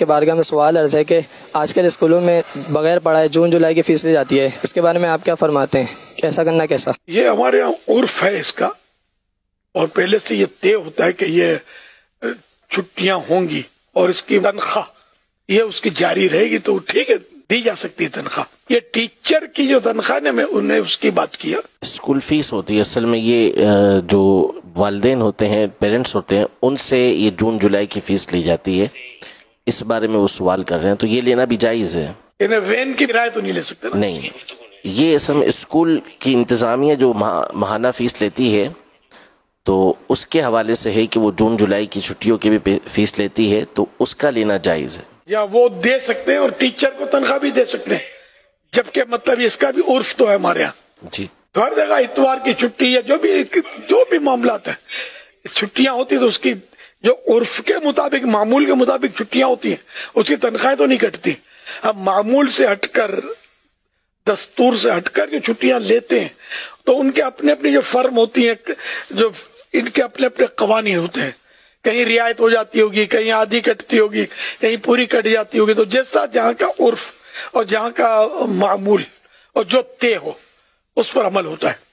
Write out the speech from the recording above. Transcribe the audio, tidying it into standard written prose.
کے بارگاہ میں سوال عرض ہے کہ آج کل اسکولوں میں بغیر پڑھائے جون جولائی کی فیس لی جاتی ہے، اس کے بارے میں آپ کیا فرماتے ہیں؟ کیسا کرنا کیسا؟ یہ ہمارے یہاں عرف ہے اس کا، اور پہلے سے یہ طے ہوتا ہے کہ یہ چھٹیاں ہوں گی اور اس کی تنخواہ یہ اس کی جاری رہے گی تو ٹھیک ہے، دی جا سکتی ہے تنخواہ۔ یہ ٹیچر کی جو تنخواہ نے میں انہیں اس کی بات کیا۔ اسکول فیس ہوتی ہے اصل میں، یہ جو والدین ہوتے ہیں، پیرنٹس ہوتے ہیں، ان سے یہ جون جولائی کی فیس لی جاتی ہے۔ اس بارے میں وہ سوال کر رہے ہیں، تو یہ لینا بھی جائز ہے۔ انہیں وین کی کرایہ تو نہیں لے سکتے نا؟ نہیں، یہ اصل میں اسکول کی انتظامیہ جو ماہانہ فیس لیتی ہے تو اس کے حوالے سے ہے کہ وہ جون جولائی کی چھٹیوں کی بھی فیس لیتی ہے، تو اس کا لینا جائز ہے۔ یا وہ دے سکتے ہیں اور ٹیچر کو تنخواہ بھی دے سکتے ہیں، جبکہ مطلب اس کا بھی عرف تو ہے ہمارے یہاں۔ جی، تو ہر جگہ اتوار کی چھٹی یا جو بھی معاملات ہیں، چھٹیاں ہوتی تو اس کی جو عرف کے مطابق، معمول کے مطابق چھٹیاں ہوتی ہیں، اس کی تنخواہیں تو نہیں کٹتی۔ اب معمول سے ہٹ کر، دستور سے ہٹ کر جو چھٹیاں لیتے ہیں تو ان کے اپنے اپنے جو فرم ہوتی ہیں، جو ان کے اپنے اپنے قوانین ہوتے ہیں، کہیں رعایت ہو جاتی ہوگی، کہیں آدھی کٹتی ہوگی، کہیں پوری کٹ جاتی ہوگی۔ تو جیسا جہاں کا عرف اور جہاں کا معمول اور جو طے ہو اس پر عمل ہوتا ہے۔